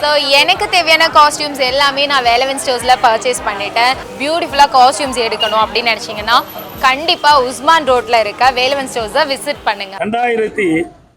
So எனக்கு தேவையான costumes எல்லாமே நான் வேலவன் ஸ்டோர்ஸில் பர்ச்சேஸ் பண்ணிட்டேன். பியூட்டிஃபுல்லாக காஸ்டியூம்ஸ் எடுக்கணும் அப்படின்னு நினச்சிங்கன்னா கண்டிப்பாக உஸ்மான் ரோட்டில் இருக்க வேலவன் ஸ்டோர்ஸை விசிட் பண்ணுங்கள்.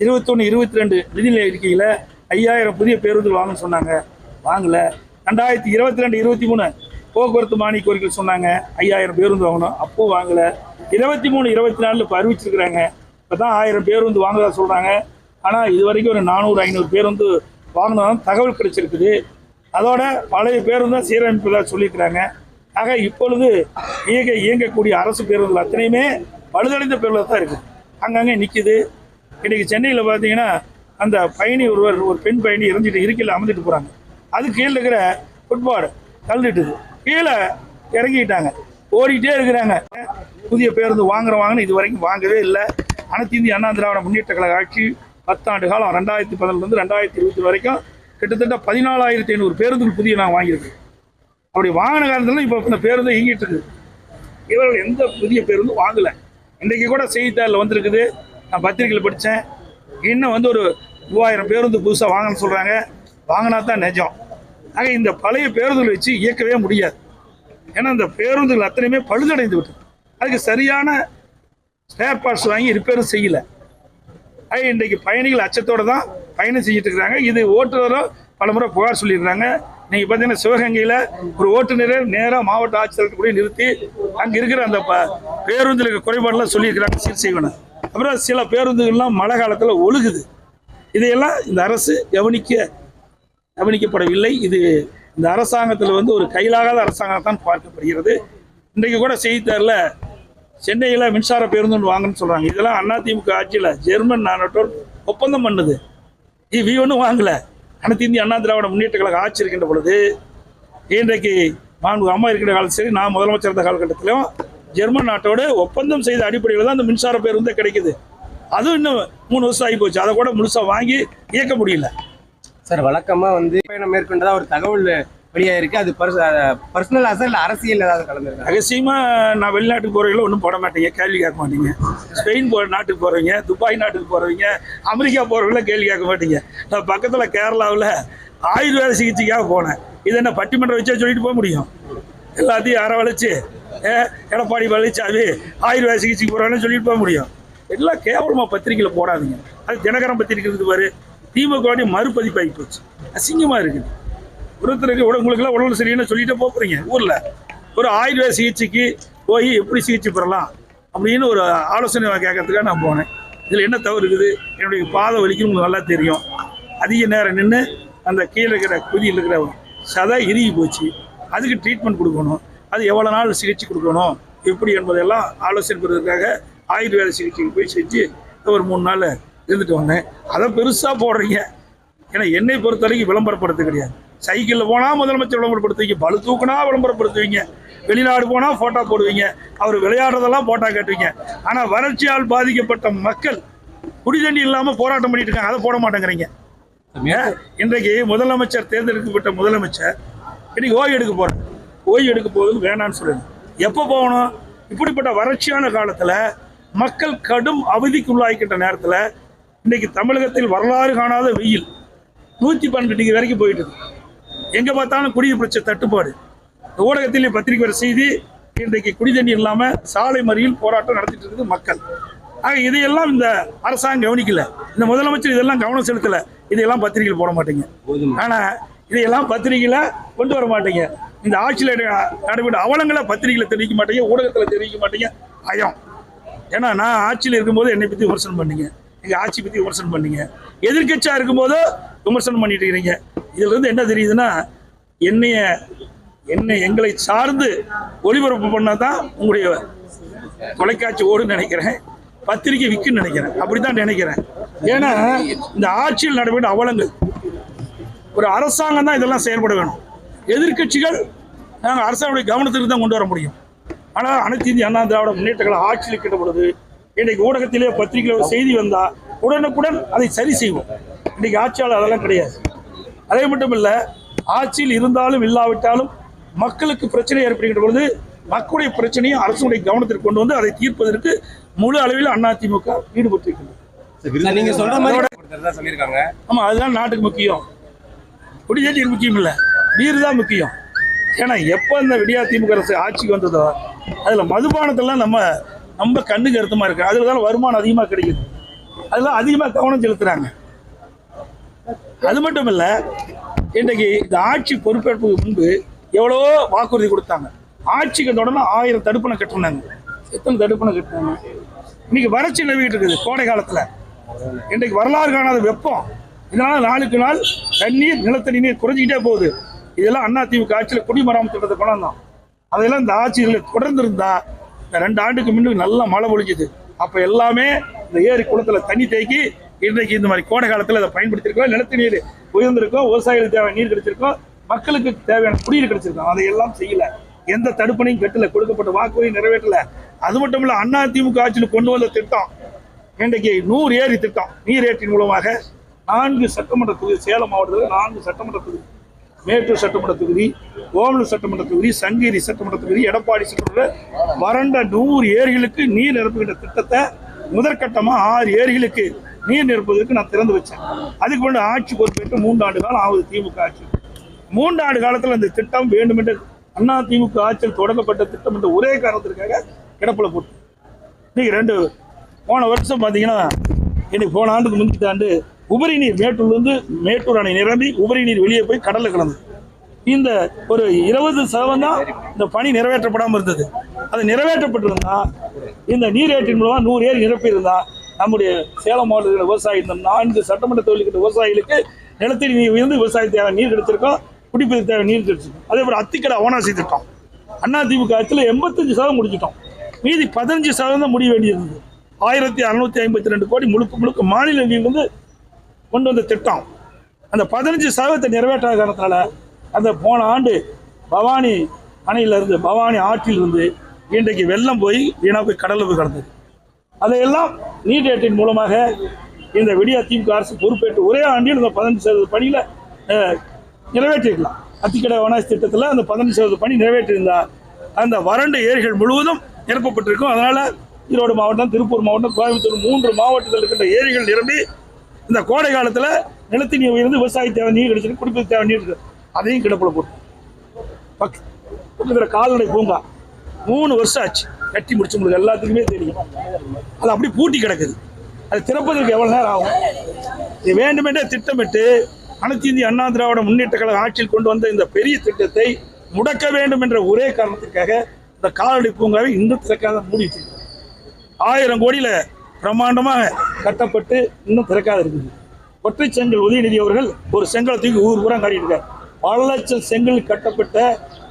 2021-22 நிதிநிலை அறிக்கையில் 5000 புதிய பேருந்துகள் வாங்கன்னு சொன்னாங்க, வாங்கலை. 2022-23 போக்குவரத்து மானிய கோரிக்கைகள் சொன்னாங்க 5000 பேருந்து வாங்கணும், அப்போது வாங்கலை. 23-24 இப்போ அறிவிச்சிருக்கிறாங்க, இப்போ தான் 1000 பேருந்து வாங்குறதா சொல்கிறாங்க. ஆனால் இது வரைக்கும் ஒரு 400-500 பேருந்து வாங்கினதான் தகவல் கிடைச்சிருக்குது. அதோட பழைய பேருந்து சீரமைப்பதாக சொல்லியிருக்கிறாங்க. ஆக இப்பொழுது இயங்கக்கூடிய அரசு பேருந்துகள் அத்தனையுமே பழுதடைந்த பேருந்தில் தான் இருக்குது, அங்கங்கே நிற்கிது. இன்றைக்கி சென்னையில் பார்த்தீங்கன்னா அந்த பயணி ஒரு பெண் பயணி இறந்துட்டு இருக்கையில் அமர்ந்துட்டு போகிறாங்க, அது கீழே இருக்கிற ஃபுட்பால் தள்ளிட்டுது, கீழே இறங்கிட்டாங்க, ஓடிக்கிட்டே இருக்கிறாங்க. புதிய பேருந்து வாங்குறவாங்கன்னு இது வரைக்கும் வாங்கவே இல்லை. அனைத்து இந்திய அண்ணா திராவிட முன்னேற்ற கழக ஆட்சி 10 ஆண்டு காலம் 2011 2020 வரைக்கும் கிட்டத்தட்ட 14,500 பேருந்துகள் புதிய நான் வாங்கியிருக்கேன். அப்படி வாங்கின காலத்தில் இப்போ இந்த பேருந்து இயங்கிட்டு இருக்குது. இவர்கள் எந்த புதிய பேருந்து வாங்கலை. இன்றைக்கு கூட செய்தித்தாளில் வந்திருக்குது, நான் பத்திரிகையில் படித்தேன். இன்னும் ஒரு 3000 பேருந்து புதுசாக வாங்கன்னு சொல்கிறாங்க, வாங்கினா தான் நிஜம். ஆக இந்த பழைய பேருந்துகளை வச்சு இயக்கவே முடியாது. ஏன்னா இந்த பேருந்துகள் அத்தனையுமே பழுதடைந்து விட்டது. அதுக்கு சரியான ஸ்பேர் பார்ட்ஸ் வாங்கி ரிப்பேரும் செய்யலை. இன்றைக்கு பயணிகள் அச்சத்தோடு தான் பயணம் செஞ்சுட்டு இருக்கிறாங்க. இது ஓட்டுநரும் பல முறை புகார் சொல்லியிருக்கிறாங்க. நீங்கள் பார்த்தீங்கன்னா சிவகங்கையில் ஒரு ஓட்டுநரை நேராக மாவட்ட ஆட்சியர்களுக்கு கூட நிறுத்தி அங்கே இருக்கிற அந்த பேருந்தில் இருக்கிற குறைபாடெல்லாம் சொல்லியிருக்கிறாங்க, சீர் செய்யணும். அப்புறம் சில பேருந்துகள்லாம் மழை காலத்தில் ஒழுகுது. இதையெல்லாம் இந்த அரசு கவனிக்கப்படவில்லை. இது இந்த அரசாங்கத்தில் ஒரு கையிலாகாத அரசாங்கத்தான் பார்க்கப்படுகிறது. இன்றைக்கு கூட செய்தித்தாளில் சென்னையில் மின்சார பேருந்து வாங்கன்னு சொல்கிறாங்க. இதெல்லாம் அதிமுக ஆட்சியில் ஜெர்மன் நாட்டோர் ஒப்பந்தம் பண்ணுது. இது ஒன்றும் வாங்கலை. அனைத்து இந்திய அண்ணா திராவிட முன்னேற்ற கழக ஆட்சி இருக்கின்ற பொழுது, இன்றைக்கு அம்மா இருக்கிற காலத்தில் சரி, நான் முதலமைச்சர் இருந்த காலகட்டத்திலும் ஜெர்மன் நாட்டோடு ஒப்பந்தம் செய்த அடிப்படையில் தான் இந்த மின்சார பேருந்தே கிடைக்குது. அதுவும் இன்னும் 3 வருஷம் ஆகி போச்சு. அதை கூட முழுசாக வாங்கி இயக்க முடியல. சார், வழக்கமாக பயணம் மேற்கொண்டதா ஒரு தகவல் வெளியாக இருக்குது. அது பர்சனல் அசல் அரசியல் ஏதாவது கலந்துருக்கு? ரகசியமாக நான் வெளிநாட்டுக்கு போகிறவங்கள ஒன்றும் போட மாட்டீங்க, கேள்வி கேட்க மாட்டீங்க. ஸ்பெயின் நாட்டுக்கு போகிறவங்க, துபாய் நாட்டுக்கு போகிறவங்க, அமெரிக்கா போகிறவங்கள கேள்வி கேட்க மாட்டீங்க. நான் பக்கத்தில் கேரளாவில் ஆயுர்வேத சிகிச்சைக்காக போனேன். இது என்ன பட்டிமன்றம் வச்சா சொல்லிட்டு போக முடியும்? எல்லாத்தையும் அரவழைச்சு எடப்பாடி பழனிசாமி ஆயுர்வேத சிகிச்சைக்கு போகிறாங்கன்னு சொல்லிட்டு போக முடியும்? எல்லாம் கேவலமாக பத்திரிகையில் போடாதீங்க. அது தினகரன் பத்திரிக்கிறது பாரு, திமுக மறுபதிப்பாகி போச்சு, அசிங்கமாக இருக்குது. ஒருத்தருக்கு உங்களுக்குலாம் உடல் சரியில்லைன்னு சொல்லிட்டு போகிறீங்க. ஊரில் ஒரு ஆயுர்வேத சிகிச்சைக்கு போய் எப்படி சிகிச்சை பெறலாம் அப்படின்னு ஒரு ஆலோசனை கேட்கறதுக்காக நான் போனேன். இதில் என்ன தவறு இருக்குது? என்னுடைய பாதை வலிக்கும் உங்களுக்கு நல்லா தெரியும். அதிக நேரம் நின்று அந்த கீழே இருக்கிற குதியில் இருக்கிற சதை இறுகி போச்சு, அதுக்கு ட்ரீட்மெண்ட் கொடுக்கணும். அது எவ்வளோ நாள் சிகிச்சை கொடுக்கணும் எப்படி என்பதெல்லாம் ஆலோசனை பெறுவதற்காக ஆயுர்வேத சிகிச்சைக்கு போய் செஞ்சு ஒரு 3 நாள் இருந்துட்டு வந்தேன். அதை பெருசாக போடுறீங்க. ஏன்னா என்னை பொறுத்த வரைக்கும் விளம்பரப்படுத்த கிடையாது. சைக்கிளில் போனால் முதலமைச்சர் விளம்பரப்படுத்துவீங்க, பளு தூக்குனா விளம்பரப்படுத்துவீங்க, வெளிநாடு போனால் ஃபோட்டோ போடுவீங்க, அவர் விளையாடுறதெல்லாம் ஃபோட்டோ காட்டுவீங்க. ஆனால் வறட்சியால் பாதிக்கப்பட்ட மக்கள் குடிதண்ணி இல்லாமல் போராட்டம் பண்ணிட்டு இருக்காங்க, அதை போட மாட்டேங்கிறீங்க. இன்றைக்கு முதலமைச்சர் தேர்ந்தெடுக்கப்பட்ட முதலமைச்சர் இன்னைக்கு ஓய்வு எடுக்க போகிறேன், ஓய்வு எடுக்க போகுது வேணான்னு சொல்லுங்க. எப்போ போகணும்? இப்படிப்பட்ட வறட்சியான காலத்தில் மக்கள் கடும் அவதிக்குள்ளாகிக்கிட்ட நேரத்தில் இன்றைக்கி தமிழகத்தில் வரலாறு காணாத வெயில் 112 டிகிரி வரைக்கும் போயிட்டு இருக்கு. எங்கே பார்த்தாலும் குடிநீர் பிரச்சனை தட்டுப்பாடு. ஊடகத்திலே பத்திரிகை வர செய்தி, இன்றைக்கு குடிதண்ணி இல்லாமல் சாலை மறியல் போராட்டம் நடத்திட்டு இருக்குது மக்கள். ஆக இதையெல்லாம் இந்த அரசாங்கம் கவனிக்கல, இந்த முதலமைச்சர் இதெல்லாம் கவனம் செலுத்தலை. இதையெல்லாம் பத்திரிகையில் போட மாட்டீங்க. ஆனால் இதையெல்லாம் பத்திரிகையில் கொண்டு வர மாட்டீங்க. இந்த ஆட்சியில் நடைபெற்ற அவலங்களை பத்திரிகையில் தெரிவிக்க மாட்டீங்க, ஊடகத்தில் தெரிவிக்க மாட்டீங்க. பயம். ஏன்னா நான் ஆட்சியில் இருக்கும்போது என்னை பற்றி விமர்சனம் பண்ணீங்க, எங்கள் ஆட்சி பற்றி விமர்சனம் பண்ணீங்க, எதிர்கட்சியாக இருக்கும்போது விமர்சனம் பண்ணிட்டு இருக்கிறீங்க. இதிலிருந்து என்ன தெரியுதுன்னா, எங்களை சார்ந்து ஒளிபரப்பு பண்ணால் தான் உங்களுடைய தொலைக்காட்சி ஓடுன்னு நினைக்கிறேன், பத்திரிகை விற்குன்னு நினைக்கிறேன், அப்படி தான் நினைக்கிறேன். ஏன்னா இந்த ஆட்சியில் நடைபெற்ற அவலங்கள், ஒரு அரசாங்கம் தான் இதெல்லாம் செயல்பட வேணும். எதிர்கட்சிகள் நாங்கள் அரசாங்கத்துடைய கவனத்திற்கு தான் கொண்டு வர முடியும். ஆனால் அனைத்து இந்திய அண்ணா திராவிட முன்னேற்ற கழக ஆட்சியில் இருக்கின்ற பொழுது இன்றைக்கு ஊடகத்திலே பத்திரிகையில் செய்தி வந்தால் உடனுக்குடன் அதை சரி செய்வோம். இன்றைக்கு ஆட்சியாளர் அதெல்லாம் கிடையாது. அதே மட்டும் இல்லை, ஆட்சியில் இருந்தாலும் இல்லாவிட்டாலும் மக்களுக்கு பிரச்சனை ஏற்படுகின்ற பொழுது மக்களுடைய பிரச்சனையை அரசுடைய கவனத்திற்கு கொண்டு வந்து அதை தீர்ப்பதற்கு முழு அளவில் அதிமுக ஈடுபட்டிருக்கிறது. நீங்க சொல்ற மாதிரி சொல்லியிருக்காங்க. ஆமாம், அதுதான் நாட்டுக்கு முக்கியம். குடிநீர் நீர் முக்கியம் இல்லை, நீர் தான் முக்கியம். ஏன்னா எப்போ இந்த விடியா திமுக அரசு ஆட்சிக்கு வந்ததோ அதில் மதுபானத்தெல்லாம் நம்ம கண்ணுக்கு அர்த்தமாக இருக்குது. அதில் தான் வருமானம் அதிகமாக கிடைக்குது, அதெல்லாம் அதிகமாக கவனம் செலுத்துகிறாங்க. அது மட்டும் இல்லை, இன்றைக்கு இந்த ஆட்சி பொறுப்பேற்புக்கு முன்பு எவ்வளவோ வாக்குறுதி கொடுத்தாங்க. ஆட்சிக்கு தொடர்ந்து 1000 தடுப்பணை கட்டினாங்க. எத்தனை தடுப்பணை கட்டினாங்க? இன்னைக்கு வறட்சி நிலவிட்டு இருக்குது கோடை காலத்தில். இன்றைக்கு வரலாறு காணாத வெப்பம், இதனால் நாளுக்கு நாள் தண்ணீர் நிலத்தடி நீர் குறைஞ்சிக்கிட்டே போகுது. இதெல்லாம் அதிமுக ஆட்சியில் குடிமராமத்து திட்டத்தை கொண்டாந்தோம். அதெல்லாம் இந்த ஆட்சியில் தொடர்ந்து இருந்தா இந்த 2 ஆண்டுக்கு முன்னாடி நல்லா மழை பொழிஞ்சுது. அப்போ எல்லாமே இந்த ஏரி குளத்தில் தண்ணி தேக்கி இன்றைக்கு இந்த மாதிரி கோடை காலத்தில் அதை பயன்படுத்தியிருக்கோம். நிலத்தடி நீர் உயர்ந்திருக்கோம், விவசாயிகளுக்கு தேவையான நீர் கிடைச்சிருக்கோம், மக்களுக்கு தேவையான குடிநீர் கிடைச்சிருக்கோம். அதையெல்லாம் செய்யல, எந்த தடுப்பணையும் கட்டல, கொடுக்கப்பட்ட வாக்குறுதியும் நிறைவேற்றல. அது மட்டும் இல்லை, அதிமுக ஆட்சியில் கொண்டு வந்த திட்டம் இன்றைக்கு 100 ஏரி திட்டம். நீரேற்றின் மூலமாக 4 சட்டமன்ற தொகுதி, சேலம் மாவட்டத்தில் 4 சட்டமன்ற தொகுதி, மேட்டூர் சட்டமன்ற தொகுதி, ஓமலூர் சட்டமன்ற தொகுதி, சங்ககிரி சட்டமன்ற தொகுதி, எடப்பாடி சட்டமன்ற வறண்ட 100 ஏரிகளுக்கு நீர் நிரப்புகின்ற திட்டத்தை முதற்கட்டமாக 6 ஏரிகளுக்கு நீர் நிரப்புவதற்கு நான் திறந்து வச்சேன். அதுக்கு முன்னாடி ஆட்சி பொறுப்பேற்று 3 ஆண்டு காலம் ஆகுது திமுக ஆட்சி. 3 ஆண்டு காலத்தில் அந்த திட்டம் வேண்டுமென்று அதிமுக ஆட்சியில் தொடங்கப்பட்ட திட்டம் என்ற ஒரே காரணத்திற்காக கிடப்பில் போட்டு இன்னைக்கு போன வருஷம் பார்த்தீங்கன்னா, இன்னைக்கு போன ஆண்டுக்கு முந்தைய ஆண்டு உபரி நீர் மேட்டூர்லேருந்து மேட்டூர் அணை நிரம்பி உபரி நீர் வெளியே போய் கடலில் கிடந்தது. இந்த ஒரு 20% தான் இந்த பணி நிறைவேற்றப்படாமல் இருந்தது. அது நிறைவேற்றப்பட்டிருந்தா இந்த நீரேற்றின் மூலமாக 100 ஏரி நிரப்பியிருந்தா நம்முடைய சேலம் மாவட்டத்தில் விவசாயி இந்த 4 சட்டமன்ற தொகுதிக்கு விவசாயிகளுக்கு நிலத்தடி நீர் உயர்ந்து விவசாய தேவை நீர் கிடைச்சிருக்கோம், குடிப்பதற்கு தேவை நீர் கிடைச்சிருக்கும். அதே போல் அத்திக்கடை அவனாசி திட்டம் அதிமுக ஆட்சியில் 85% முடிச்சிட்டோம். மீதி 15% முடிய வேண்டியிருந்தது. 1652 கோடி முழுக்க மாநில நிதியிலிருந்து கொண்டு வந்த திட்டம். அந்த 15% நிறைவேற்றாத காரணத்தினால அந்த போன ஆண்டு பவானி அணையிலிருந்து பவானி ஆற்றிலிருந்து இன்றைக்கு வெள்ளம் போய் வீணாக போய் கடலில் போய் கிடந்தது. அதையெல்லாம் நீரேற்றின் மூலமாக இந்த விடியா திமுக அரசு பொறுப்பேற்று ஒரே ஆண்டில் இந்த 15% பணியில் நிறைவேற்றிருக்கலாம். அத்திக்கடை அவனாசி திட்டத்தில் அந்த 15% பணி நிறைவேற்றியிருந்தால் அந்த வறண்ட ஏரிகள் முழுவதும் நிரப்பப்பட்டிருக்கும். அதனால் ஈரோடு மாவட்டம், திருப்பூர் மாவட்டம், கோயம்புத்தூர் 3 மாவட்டத்தில் இருக்கின்ற ஏரிகள் நிரம்பி இந்த கோடை காலத்தில் நிலத்தடி நீர் உயர்ந்து விவசாய தேவை நீர் கிடைச்சிருக்கு, குடிப்பது தேவை நீர் இருக்குது. அதையும் கிடப்பில் போட்டு பக்கத்தில் கால்நடை பூங்கா 3 வருஷம் ஆச்சு கட்டி முடிச்சு, உங்களுக்கு எல்லாத்துக்குமே தெரியும். அது அப்படி பூட்டி கிடக்குது. அது திறப்பதற்கு எவ்வளோ நேரம் ஆகும்? இது வேண்டுமென்றே திட்டமிட்டு அனைத்து இந்திய அண்ணா திராவிட முன்னேற்ற கழக ஆட்சியில் கொண்டு வந்த இந்த பெரிய திட்டத்தை முடக்க வேண்டும் என்ற ஒரே காரணத்துக்காக இந்த கால்நடை பூங்காவை இன்னும் திறக்காத மூடிட்டு 1000 கோடியில் பிரம்மாண்டமாக கட்டப்பட்டு இன்னும் திறக்காத இருக்குது. ஒற்றை செங்கல் உதயநிதி அவர்கள் ஒரு செங்கலை தூக்கி ஊர் பூரா காட்டிட்டு இருக்கார். பல லட்சம் செங்கல் கட்டப்பட்ட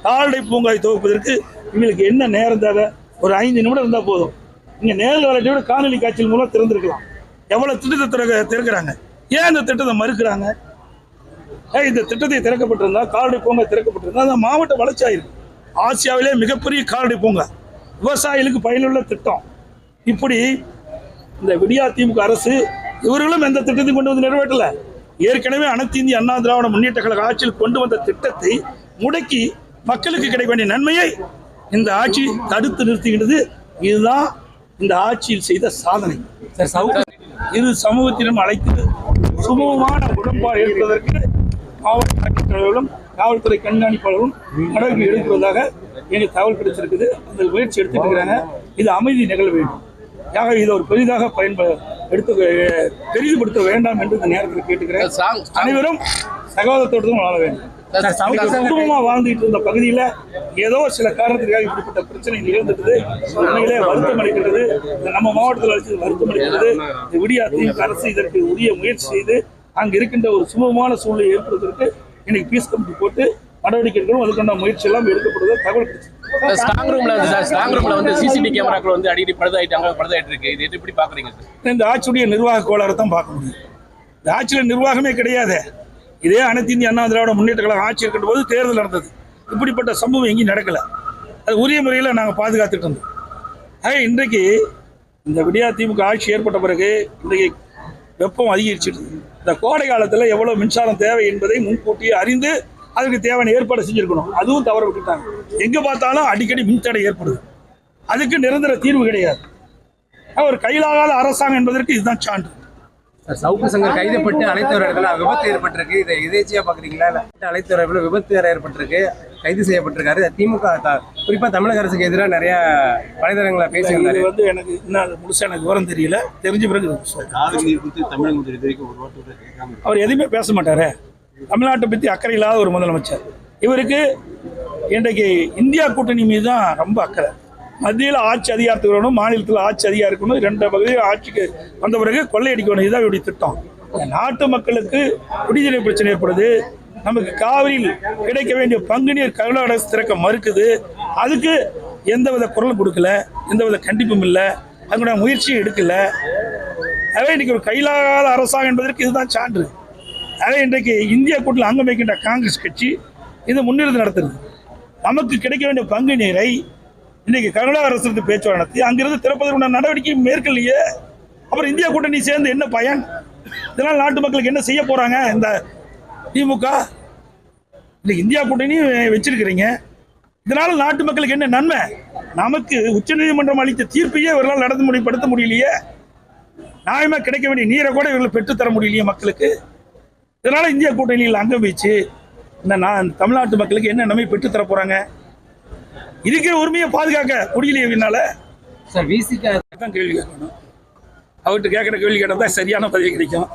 கால்நடை பூங்காவை துவப்பதற்கு இவங்களுக்கு என்ன நேரம் தேவை? ஒரு 5 நிமிடம் இருந்தால் போதும். நீங்கள் நேரில் வரட்டை விட காணொலி காட்சியின் மூலம் திறந்திருக்கலாம். எவ்வளோ திட்டத்தை திறக்கிறாங்க, ஏன் இந்த திட்டத்தை மறுக்கிறாங்க? இந்த திட்டத்தை திறக்கப்பட்டிருந்தா, கால்நடை பூங்கா திறக்கப்பட்டிருந்தா அந்த மாவட்ட வளர்ச்சி ஆயிருக்கு. ஆசியாவிலே மிகப்பெரிய கால்நடை பூங்கா, விவசாயிகளுக்கு பயனுள்ள திட்டம். இப்படி இந்த விடியா திமுக அரசு இவர்களும் எந்த திட்டத்தையும் கொண்டு வந்து நிறைவேற்றல. ஏற்கனவே அனைத்து இந்திய அண்ணா திராவிட முன்னேற்ற கழக ஆட்சியில் கொண்டு வந்த திட்டத்தை முடக்கி மக்களுக்கு கிடைக்க வேண்டிய நன்மையை இந்த ஆட்சி தடுத்து நிறுத்துகிறது. இதுதான் இந்த ஆட்சியில் செய்த சாதனை. இரு சமூகத்திலும் அழைத்து சுமூகமான உடன்பாடு ஏற்பதற்கு மாவட்ட ஆட்சித்தலைவர்களும் காவல்துறை கண்காணிப்பாளர்களும் நடவடிக்கை எடுக்கிறதாக எனக்கு தகவல் கிடைச்சிருக்குது. அந்த முயற்சி எடுத்துட்டு இருக்கிறாங்க. இது அமைதி நிகழ வேண்டும். ஆக இதை ஒரு பெரிதாக பெரிதுபடுத்த வேண்டாம் என்று இந்த நேரத்தில் கேட்டுக்கிறேன். அனைவரும் சகோதரத்தோடு வாழ வேண்டும். குடும்பமா வாழ்ந்துட்டு இருந்த பகுதியில் ஏதோ சில காரணத்துக்காக இப்படிப்பட்ட பிரச்சனை நிகழ்ந்துட்டது. உண்மையிலே வருத்தம் அளிக்கிறது. நம்ம மாவட்டத்தில் அழைச்சது வருத்தம் அளிக்கிறது. இந்த விடியா திமுக அரசு இதற்கு உரிய முயற்சி செய்து அங்கு இருக்கின்ற ஒரு சுமூகமான சூழ்நிலை ஏற்படுவதற்கு இன்னைக்கு பீஸ் கமிட்டி போட்டு நடவடிக்கை எடுக்கணும். அதுக்கான முயற்சி எல்லாம் எடுக்கப்படுவது தகவல் கிடைச்சது. ஸ்ட்ராங் ரூம்ல வந்து சிசிடிவி கேமராக்கள் வந்து அடிக்கடி பழுதாயிட்டு இருக்கு. இது எப்படி பாக்குறீங்க? இந்த ஆட்சியுடைய நிர்வாக கோளாறு தான் பார்க்க முடியும். இந்த ஆட்சியில் நிர்வாகமே கிடையாது. இதே அனைத்து இந்திய அண்ணா திராவிட முன்னேற்ற கழகம் ஆட்சி இருக்கின்ற போது தேர்தல் நடந்தது. இப்படிப்பட்ட சம்பவம் எங்கேயும் நடக்கல. அது உரிய முறையில் நாங்கள் பாதுகாத்துட்டு இருந்தோம். இன்றைக்கு இந்த விடியா திமுக ஆட்சி ஏற்பட்ட பிறகு இன்றைக்கு வெப்பம் அதிகரிச்சிட்டு, இந்த கோடை காலத்தில் எவ்வளோ மின்சாரம் தேவை என்பதை முன்கூட்டியே அறிந்து அதுக்கு தேவையான ஏற்பாடு செஞ்சுருக்கணும். அதுவும் தவற விட்டுட்டாங்க. எங்கே பார்த்தாலும் அடிக்கடி மின்தடை ஏற்படுது. அதுக்கு நிரந்தர தீர்வு கிடையாது. ஒரு கையிலாகாத அரசாங்கம் என்பதற்கு இதுதான் சான்று. சவுக்கு சங்கர் கைதுப்பட்டு அனைத்து இடத்துல விபத்து ஏற்பட்டிருக்கு. இதை எதேச்சியா பாக்குறீங்களா? இல்ல அனைத்து இடத்துல விபத்து வேற ஏற்பட்டிருக்கு, கைது செய்யப்பட்டிருக்காரு. திமுக குறிப்பா தமிழக அரசுக்கு எதிராக நிறைய வலைதளங்களை பேசியிருந்தாரு. இது வந்து எனக்கு இன்னும் அது முழுசா எனக்கு விவரம் தெரியல. தெரிஞ்ச பிறகு காவிரி நீர் குறித்து தமிழக முதலமைச்சர் இது வரைக்கும் ஒரு வார்த்தை கூட கேட்காம அவர் எதுவுமே பேச மாட்டாரு. தமிழ்நாட்டை பற்றி அக்கறை இல்லாத ஒரு முதலமைச்சர். இவருக்கு இன்றைக்கு இந்தியா கூட்டணி மீது தான் ரொம்ப அக்கறை. மத்தியில் ஆட்சி அதிகாரத்துக்கு வரணும், மாநிலத்தில் ஆட்சி அதிகாரம் இருக்கணும், 2 பகுதியும் ஆட்சிக்கு வந்த பிறகு கொள்ளையடிக்கணும். இதுதான் இவருடைய திட்டம். நாட்டு மக்களுக்கு குடிநீர் பிரச்சனை ஏற்படுது. நமக்கு காவிரியில் கிடைக்க வேண்டிய பங்கு நீர் கர்நாடக அரசு திறக்க மறுக்குது. அதுக்கு எந்தவித குரலும் கொடுக்கல, எந்தவித கண்டிப்பும் இல்லை, அதுக்குடைய முயற்சியும் எடுக்கல. அதே இன்றைக்கு ஒரு கையிலாகாத அரசாங்கம் என்பதற்கு இதுதான் சான்று. அதே இன்றைக்கு இந்தியா கூட்டணியில் அங்கம் வைக்கின்ற காங்கிரஸ் கட்சி இதை முன்னிறுத்தி நடத்துறது. நமக்கு கிடைக்க வேண்டிய பங்கு நீரை இன்றைக்கு கர்நாடக அரசு பேச்சுவார்த்தை நடத்தி அங்கிருந்து திறப்பதற்கான நடவடிக்கை மேற்கொள்ளையே. அப்புறம் இந்தியா கூட்டணி சேர்ந்து என்ன பயன்? இதனால் நாட்டு மக்களுக்கு என்ன செய்ய போறாங்க? இந்த திமுக இந்த இந்தியா கூட்டணி வச்சிருக்கிறீங்க, இதனால நாட்டு மக்களுக்கு என்ன நன்மை? நமக்கு உச்சநீதிமன்றம் அளித்த தீர்ப்பையே இவர்களால் நடைமுறைப்படுத்த முடியலையே. நியாயமா கிடைக்க வேண்டிய நீரை கூட இவர்கள் பெற்றுத்தர முடியலையே மக்களுக்கு. இதனால இந்தியா கூட்டணியில் அங்கம் வச்சு இந்த தமிழ்நாட்டு மக்களுக்கு என்ன நன்மை பெற்றுத்தர போறாங்க? இருக்கிற உரிமையை பாதுகாக்க முடியலையனால சார் விசிக தான் கேள்வி கேட்கணும். அவர்கிட்ட கேட்குற கேள்வி கேட்டால் தான் சரியான பதிவு கிடைக்கும்.